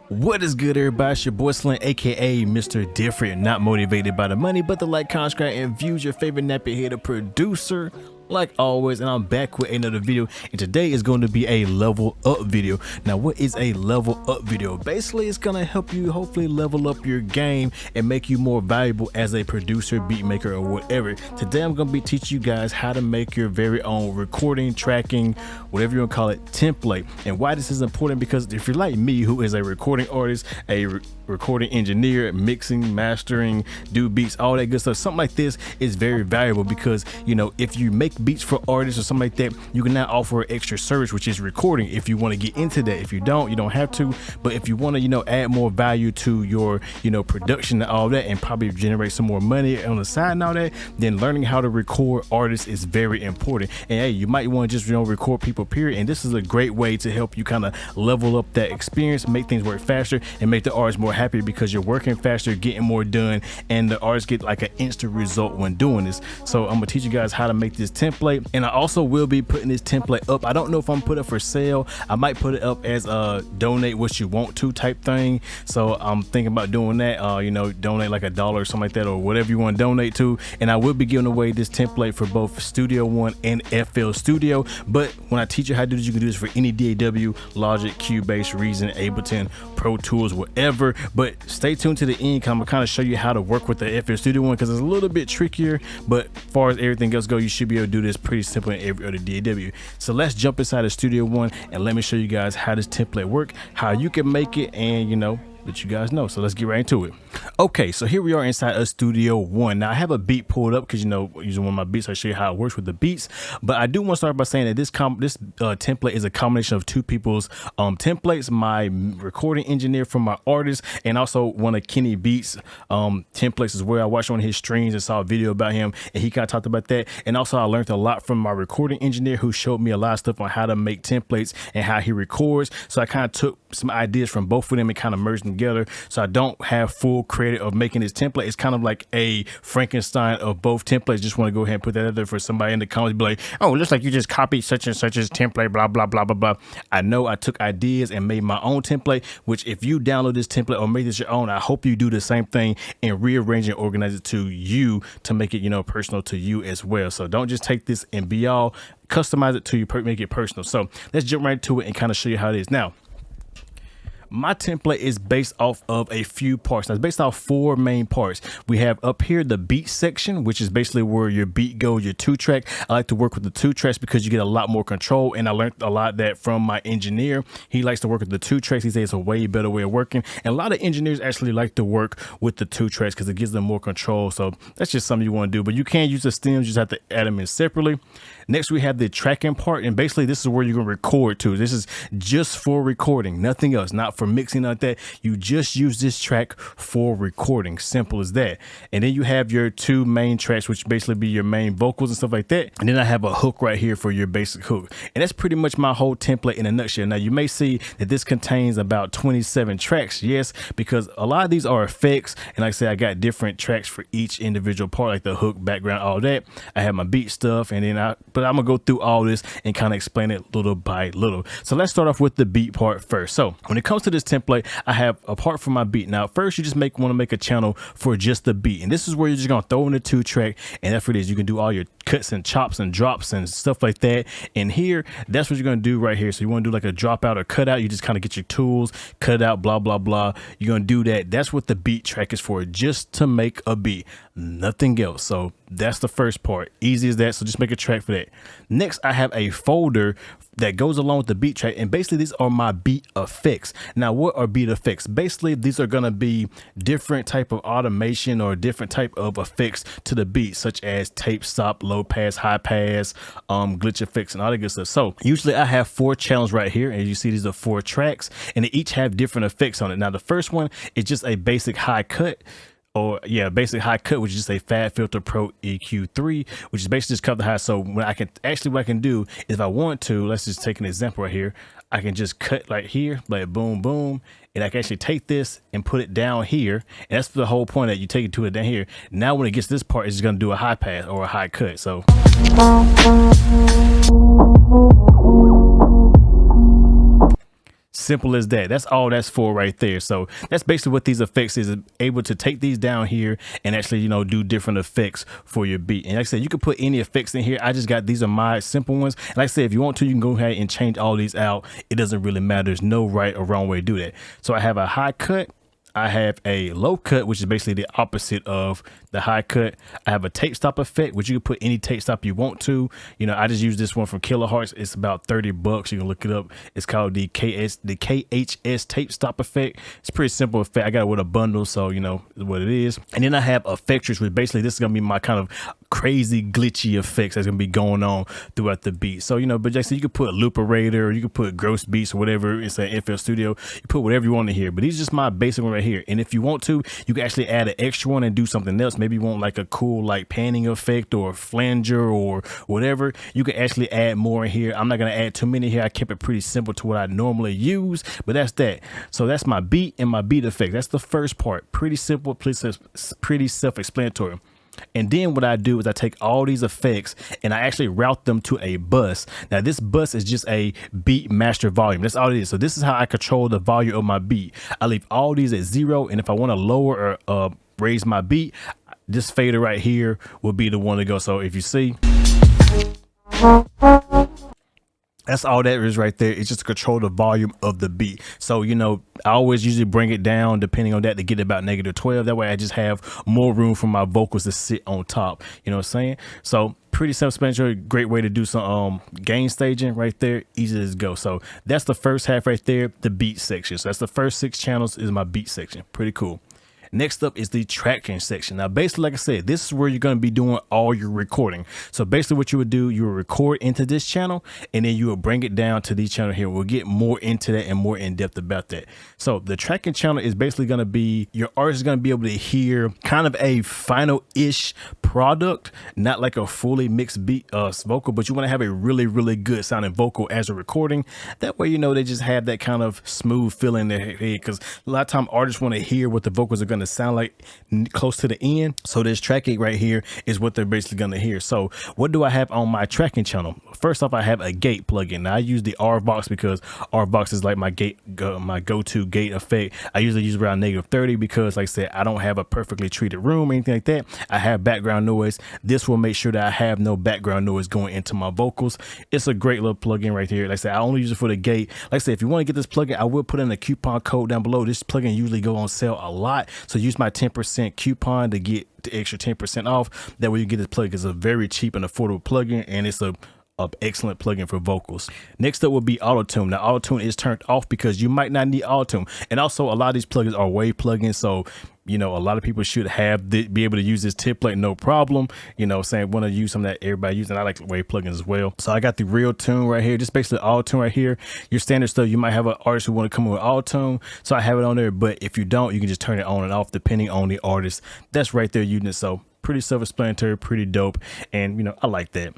What is good, everybody? It's your boy Slim, aka Mr. Different, not motivated by the money, but the like, subscribe, and views. Your favorite nappy headed producer, like always, and I'm back with another video. And today is going to be a level up video. Now, what is a level up video? Basically, it's gonna help you hopefully level up your game and make you more valuable as a producer, beat maker, or whatever. Today, I'm gonna be teaching you guys how to make your very own recording, tracking, whatever you want to call it, template. And why this is important, because if you're like me, who is a recording artist, a recording engineer, mixing, mastering, do beats, all that good stuff, something like this is very valuable, because you know, if you make beats for artists or something like that, you can now offer an extra service, which is recording, if you want to get into that. If you don't have to, but if you want to, you know, add more value to your, you know, production and all that, and probably generate some more money on the side and all that, then learning how to record artists is very important. And hey, you might want to just, you know, record people, period. And this is a great way to help you kind of level up that experience, make things work faster, and make the artist more happy, because you're working faster, getting more done, and the artists get like an instant result when doing this. So I'm gonna teach you guys how to make this template, and I also will be putting this template up. I don't know if I'm putting it for sale. I might put it up as a donate what you want to type thing. So I'm thinking about doing that. You know, donate like $1 or something like that, or whatever you want to donate to. And I will be giving away this template for both Studio One and FL Studio. But when I teach you how to do this, you can do this for any DAW, Logic, Cubase, Reason, Ableton, Pro Tools, whatever. But stay tuned to the end, because I'm gonna kind of show you how to work with the FL Studio One, because it's a little bit trickier. But as far as everything else goes, you should be able to do this pretty simple in every other DAW. So let's jump inside of Studio One and let me show you guys how this template work, how you can make it, and you know, let you guys know. So let's get right into it. Okay, so here we are inside of Studio One. Now I have a beat pulled up, because you know, using one of my beats, I show you how it works with the beats. But I do want to start by saying that this template is a combination of two people's templates: my recording engineer from my artist, and also one of Kenny Beats templates as well. I watched one of his streams and saw a video about him, and he kind of talked about that. And also I learned a lot from my recording engineer, who showed me a lot of stuff on how to make templates and how he records. So I kind of took some ideas from both of them and kind of merged them together, so I don't have full credit of making this template. It's kind of like a Frankenstein of both templates. Just want to go ahead and put that out there for somebody in the comments, be like, oh, it looks like you just copied such and such as template, blah blah blah blah blah. I know I took ideas and made my own template, which if you download this template or make this your own, I hope you do the same thing and rearrange and organize it to you, to make it, you know, personal to you as well. So don't just take this and be all, customize it to you, make it personal. So let's jump right to it and kind of show you how it is. Now, my template is based off of a few parts. Now, it's based off 4 main parts. We have up here the beat section, which is basically where your beat goes, your 2-track. I like to work with the 2 tracks because you get a lot more control, and I learned a lot of that from my engineer. He likes to work with the 2 tracks. He says it's a way better way of working, and a lot of engineers actually like to work with the 2 tracks because it gives them more control. So that's just something you want to do, but you can't use the stems. You just have to add them in separately. Next, we have the tracking part, and basically this is where you're gonna record to. This is just for recording, nothing else, not for mixing like that. You just use this track for recording, simple as that. And then you have your 2 main tracks, which basically be your main vocals and stuff like that. And then I have a hook right here for your basic hook. And that's pretty much my whole template in a nutshell. Now you may see that this contains about 27 tracks. Yes, because a lot of these are effects, and like I said, I got different tracks for each individual part, like the hook, background, all that. I have my beat stuff, and then but I'm gonna go through all this and kind of explain it little by little. So let's start off with the beat part first. So when it comes to this template, I have a part for my beat. Now first, you just want to make a channel for just the beat, and this is where you're just gonna throw in the 2-track, and that's what it is. You can do all your cuts and chops and drops and stuff like that. And here, that's what you're gonna do right here. So you want to do like a dropout or cutout, you just kind of get your tools, cut out, blah blah blah. You're gonna do that. That's what the beat track is for, just to make a beat, nothing else. So that's the first part, easy as that. So just make a track for that. Next, I have a folder that goes along with the beat track, and basically these are my beat effects. Now, what are beat effects? Basically, these are gonna be different type of automation or different type of effects to the beat, such as tape stop, low pass, high pass, glitch effects, and all that good stuff. So usually I have 4 channels right here, and you see these are 4 tracks, and they each have different effects on it. Now the first one is just a basic high cut, or basic high cut, which is just a Fab Filter Pro EQ3, which is basically just cut the high. So when I can actually, what I can do is, if I want to, let's just take an example right here. I can just cut like here, like boom, boom, and I can actually take this and put it down here. And that's the whole point, that you take it to it down here. Now when it gets this part, it's just gonna do a high pass or a high cut. So Simple as that. That's all that's for right there. So that's basically what these effects is able to take these down here and actually, you know, do different effects for your beat. And like I said, you can put any effects in here. I just got, these are my simple ones. And like I said, if you want to, you can go ahead and change all these out. It doesn't really matter. There's no right or wrong way to do that. So I have a high cut. I have a low cut, which is basically the opposite of the high cut. I have a tape stop effect, which you can put any tape stop you want to. You know, I just use this one from Kilohertz. It's about 30 bucks. You can look it up. It's called the KHS tape stop effect. It's a pretty simple effect. I got it with a bundle, so you know what it is. And then I have effectors, which basically this is gonna be my kind of crazy glitchy effects that's gonna be going on throughout the beat. So you know, but Jackson, you can put looperator, you can put gross beats or whatever. It's an FL Studio. You put whatever you want in here, but these are just my basic one right here. And if you want to, you can actually add an extra one and do something else. Maybe you want like a cool like panning effect or flanger or whatever. You can actually add more in here. I'm not gonna add too many here. I kept it pretty simple to what I normally use, but that's that. So that's my beat and my beat effect. That's the first part. Pretty simple, pretty self-explanatory. And then what I do is I take all these effects and I actually route them to a bus. Now this bus is just a beat master volume. That's all it is. So this is how I control the volume of my beat. I leave all these at 0. And if I want to lower or raise my beat, this fader right here will be the one to go. So if you see, that's all that is right there. It's just to control the volume of the beat. So, you know, I always usually bring it down depending on that to get about -12. That way I just have more room for my vocals to sit on top. You know what I'm saying? So pretty self-explanatory, great way to do some gain staging right there. Easy as go. So that's the first half right there, the beat section. So that's the first 6 channels is my beat section. Pretty cool. Next up is the tracking section. Now, basically, like I said, this is where you're going to be doing all your recording. So basically what you would do, you will record into this channel and then you will bring it down to this channel here. We'll get more into that and more in depth about that. So the tracking channel is basically going to be, your artist is going to be able to hear kind of a final-ish product, not like a fully mixed beat vocal, but you want to have a really, really good sounding vocal as a recording. That way, you know, they just have that kind of smooth feeling in their head, because a lot of time artists want to hear what the vocals are going to sound like close to the end. So this tracking right here is what they're basically going to hear. So what do I have on my tracking channel? First off, I have a gate plugin. Now I use the RVox because RVox is like my my go-to gate effect. I usually use around -30 because, like I said, I don't have a perfectly treated room or anything like that. I have background noise. This will make sure that I have no background noise going into my vocals. It's a great little plugin right here. Like I said, I only use it for the gate. Like I said, if you want to get this plugin, I will put in a coupon code down below. This plugin usually go on sale a lot. So use my 10% coupon to get the extra 10% off. That way you get this plugin. It's a very cheap and affordable plugin, and it's a excellent plugin for vocals. Next up will be auto-tune. Now auto-tune is turned off because you might not need auto-tune. And also a lot of these plugins are wave plugins. So, you know, a lot of people should be able to use this template, no problem. You know, saying want to use something that everybody using. I like wave plugins as well. So I got the real tune right here, just basically auto-tune right here. Your standard stuff, you might have an artist who want to come in with auto-tune. So I have it on there, but if you don't, you can just turn it on and off depending on the artist that's right there using it. So pretty self-explanatory, pretty dope. And, you know, I like that.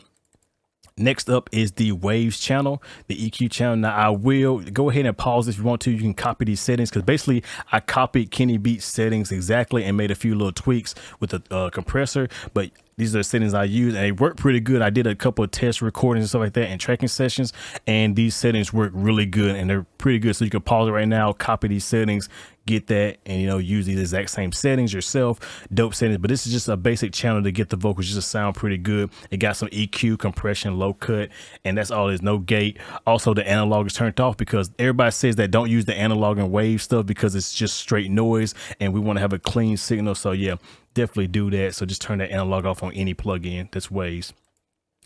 Next up is the waves channel, the EQ channel. Now I will go ahead and pause if you want to. You can copy these settings because basically I copied Kenny Beats settings exactly and made a few little tweaks with the compressor, but these are the settings I use and they work pretty good. I did a couple of test recordings and stuff like that and tracking sessions, and these settings work really good and they're pretty good. So you can pause it right now, copy these settings, get that, and you know, use these exact same settings yourself. Dope settings. But this is just a basic channel to get the vocals just to sound pretty good. It got some EQ, compression, low cut, and that's all. There's no gate. Also the analog is turned off because everybody says that don't use the analog and wave stuff because it's just straight noise and we want to have a clean signal. So yeah, definitely do that. So just turn that analog off on any plugin that's waves.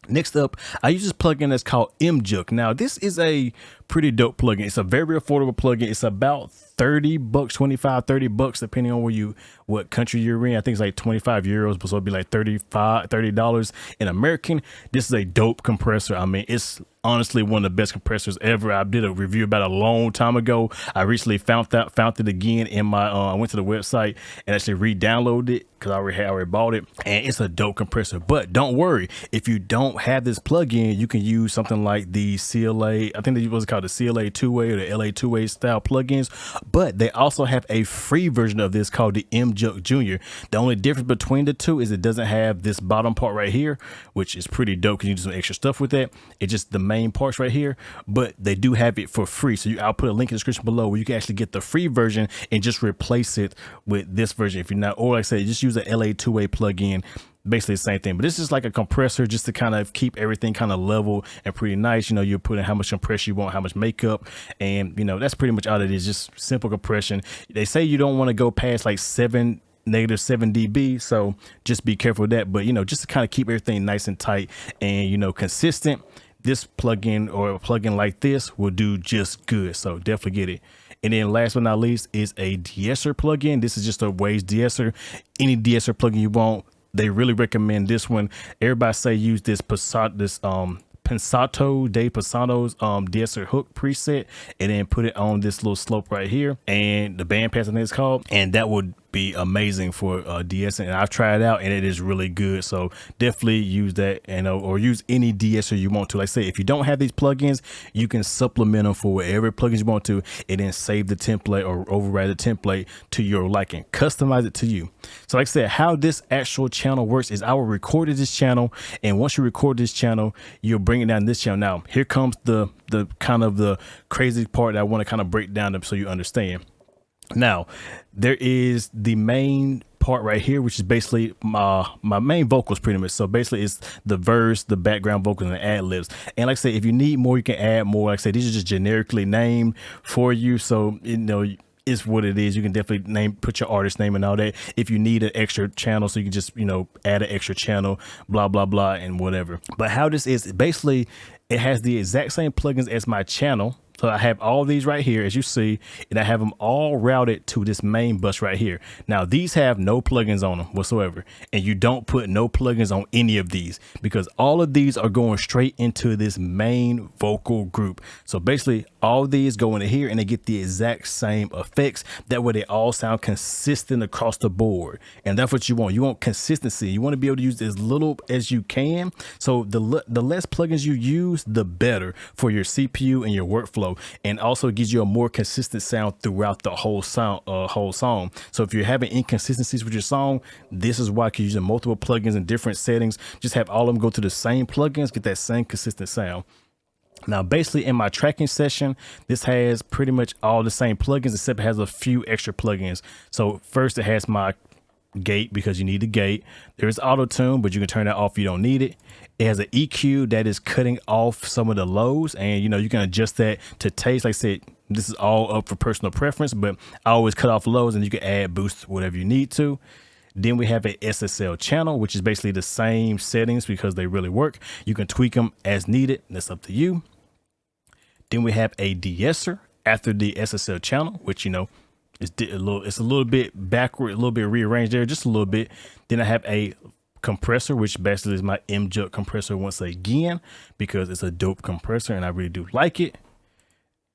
Next up, I use this plugin that's called MJUK. Now this is a pretty dope plugin. It's a very affordable plugin. It's about 30 bucks, 25, 30 bucks, depending on what country you're in. I think it's like 25 euros, but so it'd be like $30 in American. This is a dope compressor. I mean, it's honestly one of the best compressors ever. I did a review about a long time ago. I recently found it again in my, I went to the website and actually re-downloaded it because I already bought it, and it's a dope compressor. But don't worry, if you don't have this plugin, you can use something like the CLA, I think it was called called the CLA two-way or the LA two-way style plugins, but they also have a free version of this called the MJUK Junior. The only difference between the two is it doesn't have this bottom part right here, which is pretty dope because you do some extra stuff with that. It's just the main parts right here, but they do have it for free. So I'll put a link in the description below where you can actually get the free version and just replace it with this version if you're not, or like I said, just use a LA two-way plugin. Basically the same thing, but this is like a compressor just to kind of keep everything kind of level and pretty nice. You know, you're putting how much compression you want, how much makeup, and you know, that's pretty much all it is, just simple compression. They say you don't want to go past like -7 dB, so just be careful with that. But you know, just to kind of keep everything nice and tight and, you know, consistent, this plugin or a plugin like this will do just good. So definitely get it. And then last but not least is a de-esser plugin. This is just a Waves de-esser. Any de-esser plugin you want, they really recommend this one. Everybody say use this Pensato de Pasato's de-esser hook preset, and then put it on this little slope right here, and the bandpass I think it's called, and that would be amazing for de-essing. And I've tried it out and it is really good. So definitely use that, and or use any de-esser you want to. Like I say, if you don't have these plugins, you can supplement them for whatever plugins you want to, and then save the template or override the template to your liking, customize it to you. So like I said, how this actual channel works is I will record this channel, and once you record this channel, you'll bring it down this channel. Now here comes the kind of the crazy part that I want to kind of break down so you understand. Now there is the main part right here, which is basically my main vocals pretty much. So basically it's the verse, the background vocals, and the ad libs. And like I say, if you need more, you can add more. Like I say, these are just generically named for you, so you know it's what it is. You can definitely put your artist name and all that. If you need an extra channel, so you can just, you know, add an extra channel, blah blah blah, and whatever. But how this is, basically it has the exact same plugins as my channel. So I have all these right here, as you see, and I have them all routed to this main bus right here. Now these have no plugins on them whatsoever, and you don't put no plugins on any of these because all of these are going straight into this main vocal group. So basically all these go into here and they get the exact same effects. That way they all sound consistent across the board, and that's what you want. You want consistency. You want to be able to use as little as you can. So the less plugins you use, the better for your CPU and your workflow. And also gives you a more consistent sound throughout the whole song. So if you're having inconsistencies with your song, this is why, you're using multiple plugins in different settings. Just have all of them go to the same plugins, get that same consistent sound. Now basically in my tracking session, this has pretty much all the same plugins except it has a few extra plugins. So first it has my gate, because you need the gate. There's auto tune, but you can turn that off if you don't need it. It has an EQ that is cutting off some of the lows, and you know, you can adjust that to taste. Like I said, this is all up for personal preference, but I always cut off lows, and you can add boosts whatever you need to. Then we have a SSL channel, which is basically the same settings because they really work. You can tweak them as needed. That's up to you. Then we have a de-esser after the SSL channel, which, you know, it's a little bit backward, a little bit rearranged there, just a little bit. Then I have a compressor, which basically is my MJUK compressor once again, because it's a dope compressor and I really do like it.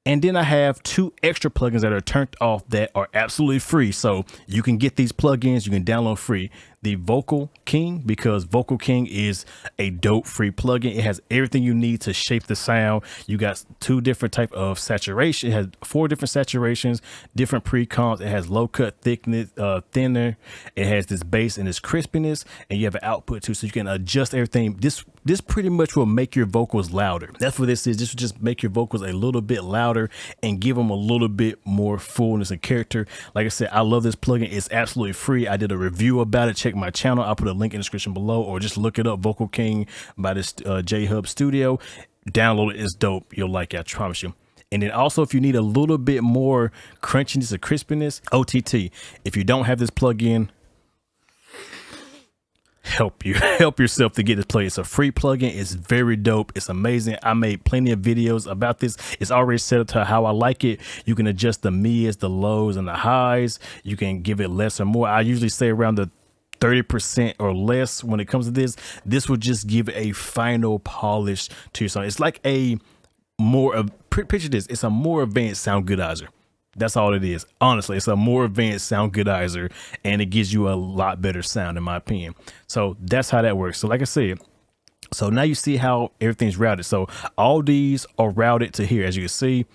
And then I have two extra plugins that are turned off that are absolutely free. So you can get these plugins, you can download free. The Vocal King, because Vocal King is a dope free plugin. It has everything you need to shape the sound. You got two different type of saturation. It has 4 different saturations, different pre-comps. It has low cut, thickness, thinner. It has this bass and this crispiness, and you have an output too, so you can adjust everything. This pretty much will make your vocals louder. That's what this is. This will just make your vocals a little bit louder and give them a little bit more fullness and character. Like I said, I love this plugin. It's absolutely free. I did a review about it. Check my channel. I'll put a link in the description below, or just look it up, Vocal King by this J-Hub Studio. Download it. It's dope. You'll like it, I promise you. And then also, if you need a little bit more crunchiness or crispiness, OTT. If you don't have this plugin, help yourself to get this plugin. It's a free plugin. It's very dope. It's amazing. I made plenty of videos about this. It's already set up to how I like it. You can adjust the mids, the lows, and the highs. You can give it less or more. I usually say around the 30% or less when it comes to this. This will just give a final polish to your song. It's like a more of, picture this, it's a more advanced sound goodizer. That's all it is. Honestly, it's a more advanced sound goodizer, and it gives you a lot better sound, in my opinion. So that's how that works. So like I said, So now you see how everything's routed. So all these are routed to here. As you can see,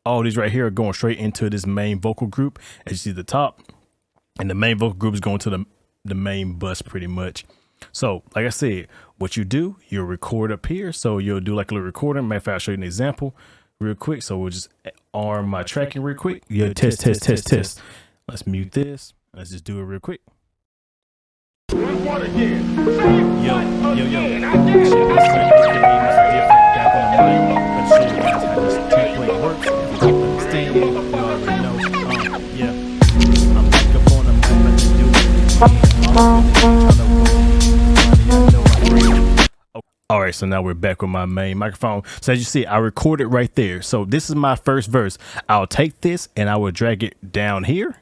all these right here are going straight into this main vocal group. As you see the top, and the main vocal group is going to the main bus pretty much. So like I said, what you do, you'll record up here. So you'll do like a little recording. Matter of fact, I'll show you an example real quick. So we'll just arm my tracking real quick. Yeah, test. Let's mute this. Let's just do it real quick. Yo. All right, so now we're back with my main microphone. So as you see, I recorded right there. So this is my first verse. I'll take this and I will drag it down here.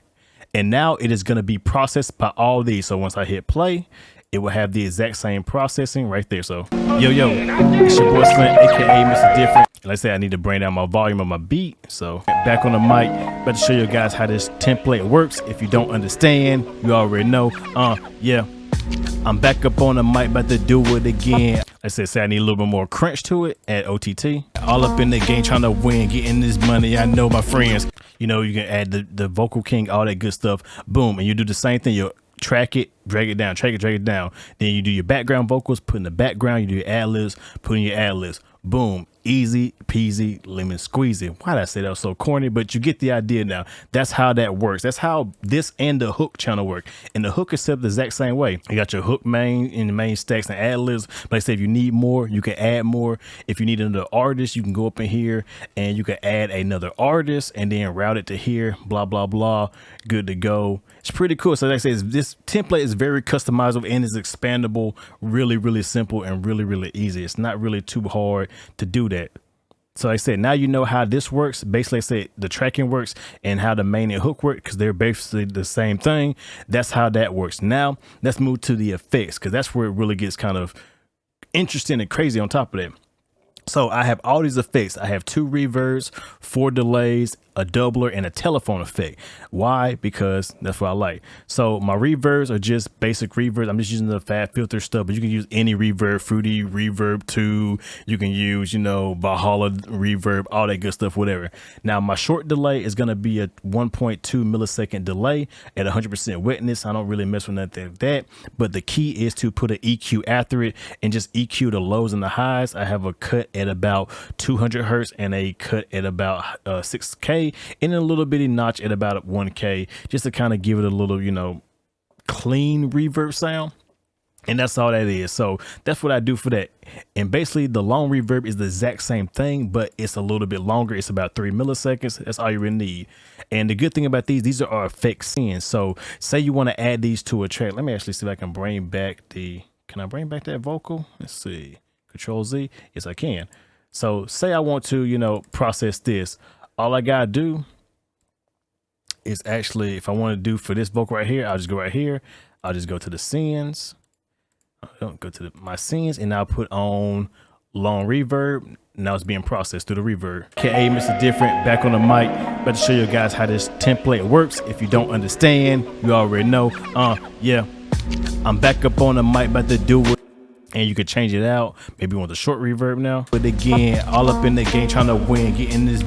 And now it is going to be processed by all these. So once I hit play, it will have the exact same processing right there. So yo, it's your boy Slim, aka Mr. Different. Let's say I need to bring down my volume of my beat. So back on the mic, about to show you guys how this template works. If you don't understand, you already know. Yeah, I'm back up on the mic, about to do it again. Let's say I need a little bit more crunch to it. Add OTT. All up in the game, trying to win, getting this money. I know my friends. You know, you can add the vocal king, all that good stuff. Boom. And you do the same thing. You'll track it, drag it down, drag it down. Then you do your background vocals, put in the background. You do your ad-libs, put in your ad-libs. Boom. Easy peasy lemon squeezy. Why did I say that was so corny? But you get the idea now. That's how that works. That's how this and the hook channel work. And the hook is set the exact same way. You got your hook main in the main stacks and ad libs. But like I say, if you need more, you can add more. If you need another artist, you can go up in here and you can add another artist and then route it to here. Blah, blah, blah. Good to go. It's pretty cool. So like I say, this template is very customizable and is expandable. Really, really simple and really, really easy. It's not really too hard to do that. So like I said, now you know how this works. Basically, I said the tracking works and how the main and hook work, because they're basically the same thing. That's how that works. Now let's move to the effects, because that's where it really gets kind of interesting and crazy on top of that. So I have all these effects. I have 2 reverbs, 4 delays, a doubler, and a telephone effect. Why? Because that's what I like. So my reverbs are just basic reverbs. I'm just using the Fab Filter stuff, but you can use any reverb, Fruity Reverb 2. You can use, you know, Valhalla reverb, all that good stuff, whatever. Now my short delay is going to be a 1.2 millisecond delay at 100% wetness. I don't really mess with nothing like that, but the key is to put an EQ after it and just EQ the lows and the highs. I have a cut at about 200 hertz and a cut at about 6K and a little bitty notch at about 1K, just to kind of give it a little, you know, clean reverb sound. And that's all that is. So that's what I do for that. And basically the long reverb is the exact same thing, but it's a little bit longer. It's about 3 milliseconds. That's all you really need. And the good thing about these are our effects in. So say you want to add these to a track. Let me actually see if I can bring back can I bring back that vocal? Let's see. Control Z. Yes, I can. So say I want to, you know, process this. All I gotta do is actually, if I want to do for this vocal right here, I'll just go right here. I'll just go to the scenes. I don't go to my scenes, and I'll put on long reverb. Now it's being processed through the reverb. aka Mr. Different, back on the mic. About to show you guys how this template works. If you don't understand, you already know. Yeah, I'm back up on the mic, about to do it. And you could change it out. Maybe you want the short reverb now. But again, all up in the game, trying to win, getting this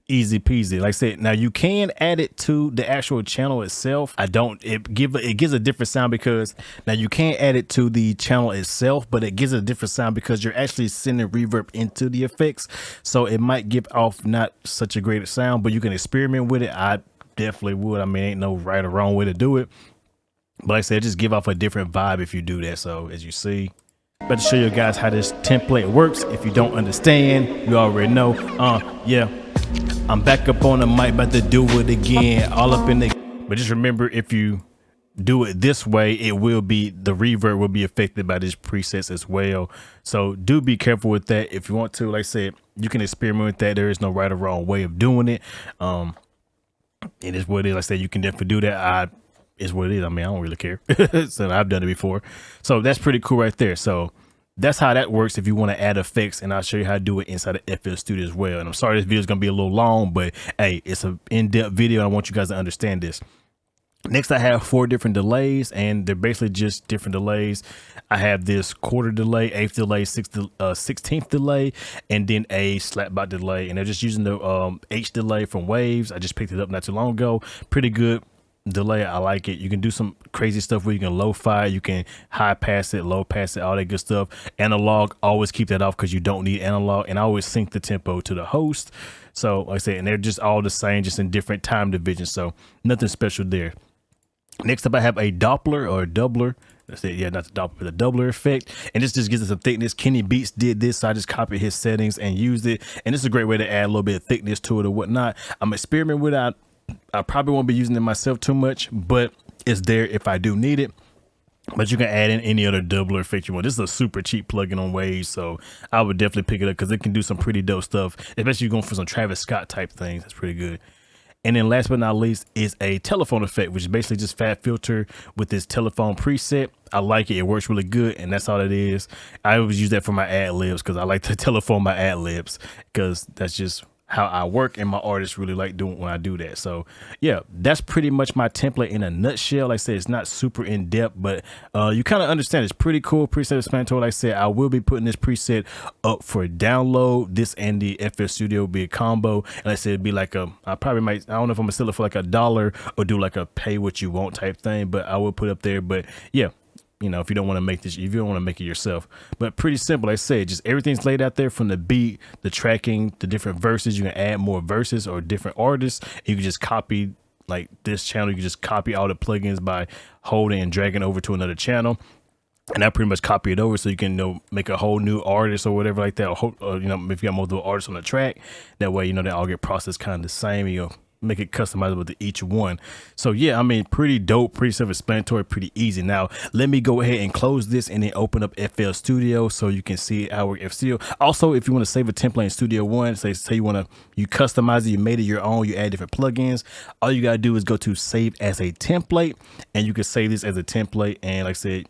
easy peasy. Like I said, now you can add it to the actual channel itself. It gives a different sound, because now you can add it to the channel itself, but it gives a different sound because you're actually sending reverb into the effects. So it might give off not such a great sound, but you can experiment with it. I definitely would. I mean, ain't no right or wrong way to do it. But like I said, just give off a different vibe if you do that. So as you see, about to show you guys how this template works. If you don't understand, you already know. Yeah, I'm back up on the mic, about to do it again. All up in the. But just remember, if you do it this way, the reverb will be affected by these presets as well. So do be careful with that. If you want to, like I said, you can experiment with that. There is no right or wrong way of doing it. It is what it is. Like I said, you can definitely do that. Is what it is. I mean, I don't really care. So I've done it before. So that's pretty cool right there. So that's how that works if you want to add effects, and I'll show you how to do it inside of FL Studio as well. And I'm sorry this video is going to be a little long, but hey, it's an in-depth video. I want you guys to understand this. Next, I have 4 different delays, and they're basically just different delays. I have this quarter delay, eighth delay, 16th delay, and then a slapback delay. And they're just using the H delay from Waves. I just picked it up not too long ago. Pretty good delay. I like it. You can do some crazy stuff where you can lo-fi, you can high pass it, low pass it, all that good stuff. Analog, always keep that off because you don't need analog. And I always sync the tempo to the host. So like I said, and they're just all the same, just in different time divisions. So nothing special there. Next up, I have a Doppler or a doubler. That's it. Yeah, not the Doppler, the doubler effect. And this just gives us some thickness. Kenny Beats did this, so I just copied his settings and used it. And this is a great way to add a little bit of thickness to it or whatnot. I'm experimenting with it. I probably won't be using it myself too much, but it's there if I do need it. But you can add in any other doubler effect you want. This is a super cheap plugin on Waves, so I would definitely pick it up because it can do some pretty dope stuff, especially if you're going for some Travis Scott type things. That's pretty good. And then last but not least is a telephone effect, which is basically just Fat Filter with this telephone preset. I like it. It works really good, and that's all it is. I always use that for my ad libs because I like to telephone my ad libs because that's just how I work, and my artists really like doing when I do that. So yeah, that's pretty much my template in a nutshell. Like I said, it's not super in depth, but you kind of understand. It's pretty cool. Preset explanatory. Like I said, I will be putting this preset up for download. This and the FL Studio will be a combo. And like I said, it'd be like I probably might, I don't know if I'm gonna sell it for like $1 or do like a pay what you want type thing, but I will put up there. But yeah, you know, if you don't want to make this, if you don't want to make it yourself. But pretty simple. Like I said, just everything's laid out there, from the beat, the tracking, the different verses. You can add more verses or different artists. You can just copy, like this channel, you can just copy all the plugins by holding and dragging over to another channel. And I pretty much copy it over so you can, you know, make a whole new artist or whatever like that. Or, you know, if you got multiple artists on the track, that way, you know, they all get processed kind of the same. You know, make it customizable to each one. So yeah, I mean, pretty dope, pretty self-explanatory, pretty easy. Now let me go ahead and close this and then open up FL Studio so you can see how FL Studio. Also, if you want to save a template in Studio One, say you customize it, you made it your own, you add different plugins, all you gotta do is go to save as a template, and you can save this as a template. And like I said,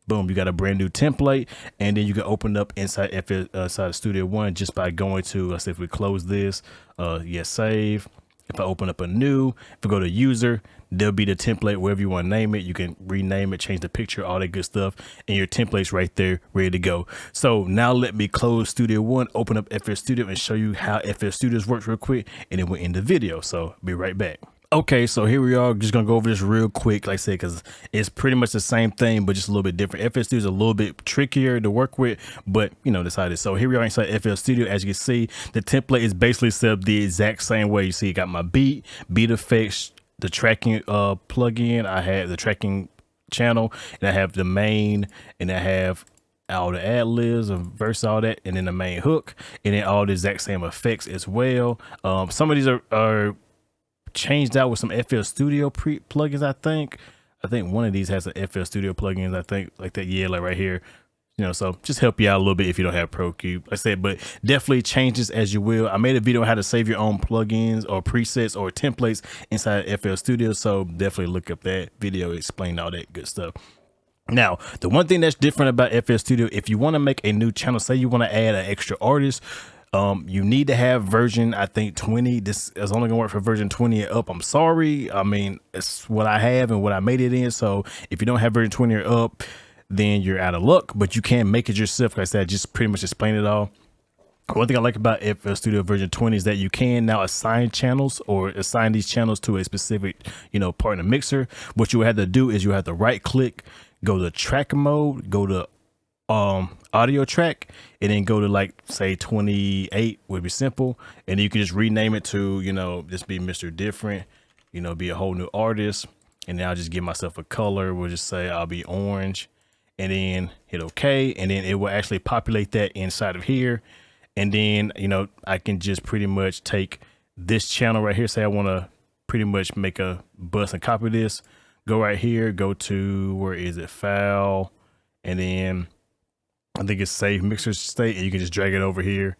boom, you got a brand new template, and then you can open up inside inside Studio One just by going to, let's say if we close this, yes, save. If I open up a new, if I go to user, there'll be the template, wherever you want to name it. You can rename it, change the picture, all that good stuff, and your template's right there, ready to go. So now let me close Studio One, open up FL Studio, and show you how FL Studios works real quick, and then we'll end the video. So be right back. Okay, so here we are. Just gonna go over this real quick, like I said, because it's pretty much the same thing, but just a little bit different. FL Studio is a little bit trickier to work with, but you know, that's how it is. So here we are inside FL Studio. As you can see, the template is basically set up the exact same way. You see, you got my beat effects, the tracking plugin. I have the tracking channel, and I have the main, and I have all the ad libs and verse, all that, and then the main hook, and then all the exact same effects as well. Some of these are changed out with some FL Studio plugins. I think one of these has an FL Studio plugins, I think, like that. Yeah, like right here, you know, so just help you out a little bit if you don't have ProCube, like I said, but definitely changes as you will. I made a video on how to save your own plugins or presets or templates inside FL Studio, so definitely look up that video, explain all that good stuff. Now, the one thing that's different about FL Studio, if you want to make a new channel, say you want to add an extra artist, you need to have version, I think 20. This is only gonna work for version 20 and up. I'm sorry. I mean, it's what I have and what I made it in. So if you don't have version 20 or up, then you're out of luck, but you can make it yourself. Like I said, I just pretty much explained it all. One thing I like about FL Studio version 20 is that you can now assign channels or assign these channels to a specific, you know, part in the mixer. What you have to do is you have to right click, go to track mode, go to audio track, and then go to, like, say 28 would be simple, and then you can just rename it to, you know, just be Mr. Different, you know, be a whole new artist, and then I'll just give myself a color. We'll just say I'll be orange, and then hit OK, and then it will actually populate that inside of here. And then, you know, I can just pretty much take this channel right here, say I want to pretty much make a bus and copy this, go right here, go to, where is it, file, and then I think it's save mixer state, and you can just drag it over here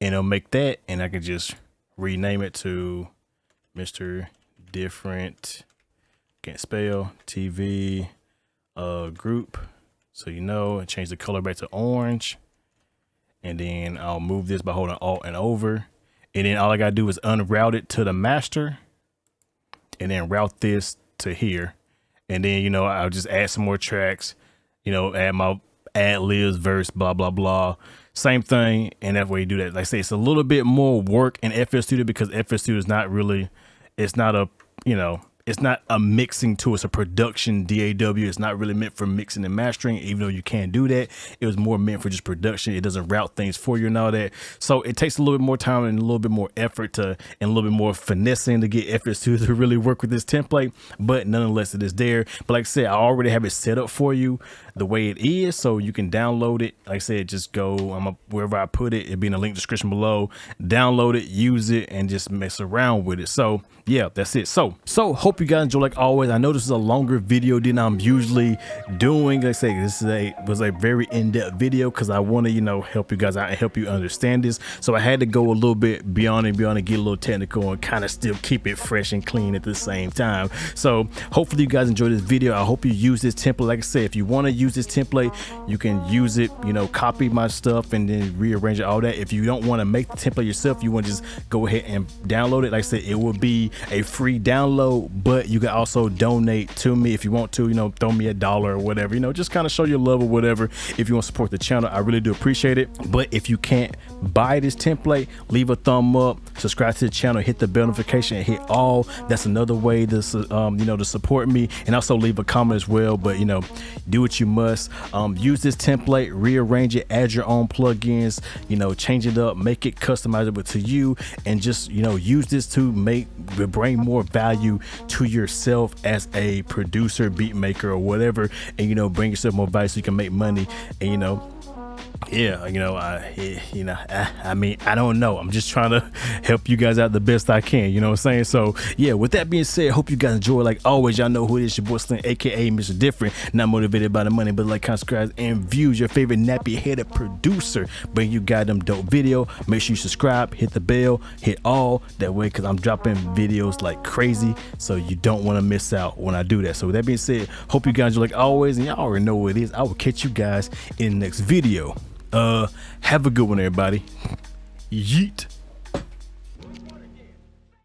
and it'll make that, and I can just rename it to Mr. Different, can't spell, TV group, so you know, and change the color back to orange, and then I'll move this by holding Alt and over, and then all I gotta do is unroute it to the master, and then route this to here, and then, you know, I'll just add some more tracks, you know, add my ad libs, verse, blah, blah, blah. Same thing. And that way you do that. Like I say, it's a little bit more work in FL Studio because FL Studio is not really, it's not a, you know, it's not a mixing tool. It's a production DAW. It's not really meant for mixing and mastering, even though you can do that. It was more meant for just production. It doesn't route things for you and all that. So it takes a little bit more time and a little bit more effort to, and a little bit more finessing to get FL Studio to really work with this template. But nonetheless, it is there. But like I said, I already have it set up for you the way it is, so you can download it. Like I said, just go wherever I put it. It'll be in the link description below. Download it, use it, and just mess around with it. So yeah, that's it. So hope you guys enjoy. Like always, I know this is a longer video than I'm usually doing. Like I say, this is was a very in-depth video because I want to, you know, help you guys out and help you understand this. So I had to go a little bit beyond and get a little technical and kind of still keep it fresh and clean at the same time. So hopefully you guys enjoy this video. I hope you use this template. Like I said, if you want to use this template, you can use it, you know, copy my stuff and then rearrange it, all that. If you don't want to make the template yourself, you want to just go ahead and download it. Like I said, it will be a free download, but you can also donate to me if you want to, you know, throw me $1 or whatever, you know, just kind of show your love or whatever. If you want to support the channel, I really do appreciate it. But if you can't buy this template, leave a thumb up, subscribe to the channel, hit the bell notification, and hit all. That's another way to you know, to support me, and also leave a comment as well. But you know, do what you must. Use this template, rearrange it, add your own plugins, you know, change it up, make it customizable to you, and just, you know, use this to bring more value to yourself as a producer, beat maker, or whatever, and you know, bring yourself more value so you can make money. And you know, yeah, you know, I mean, I don't know. I'm just trying to help you guys out the best I can. You know what I'm saying? So yeah, with that being said, hope you guys enjoy. Like always, y'all know who it is. Your boy Slim, aka Mr. Different. Not motivated by the money, but like, subscribe, and views. Your favorite nappy headed producer. Bring you guys them dope video. Make sure you subscribe, hit the bell, hit all. That way, because I'm dropping videos like crazy, so you don't want to miss out when I do that. So with that being said, hope you guys enjoy like always, and y'all already know what it is. I will catch you guys in the next video. Have a good one, everybody. Yeet.